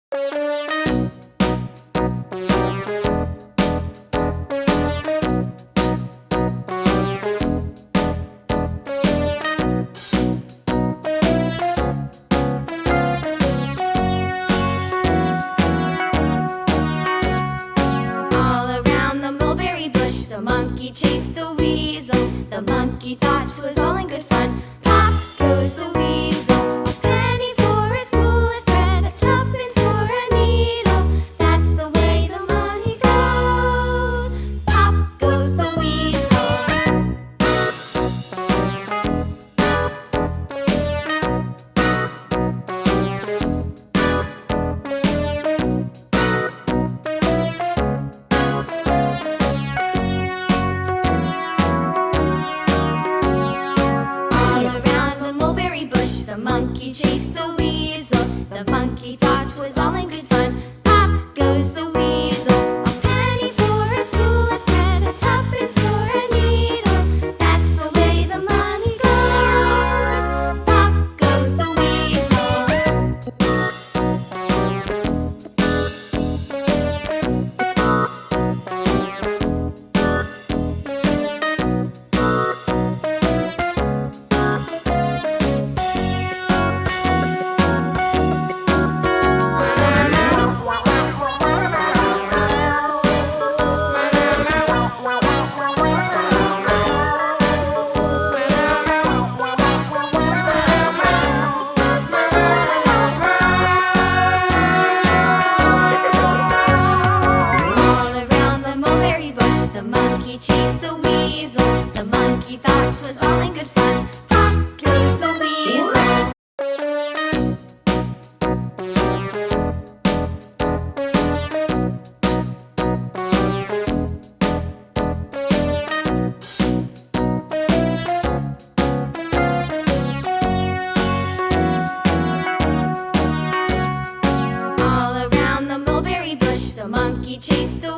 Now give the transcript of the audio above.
The monkey chased the weasel. The monkey thought 'twas all in good fun. Pop goes the weasel. A penny for a spool of thread, a tuppence for a needle. That's the way the money goes. Pop goes the weasel. The monkey chased the weasel. The monkey thought 'twas all in good fun. Pop goes the weasel. A penny for a spool of thread, a tuppence for a needle. That's the way the money goes. Pop goes the weasel. The monkey chased the weasel. The monkey thought 'twas all in good fun. Pop goes the weasel. All around the mulberry bush, the monkey chased the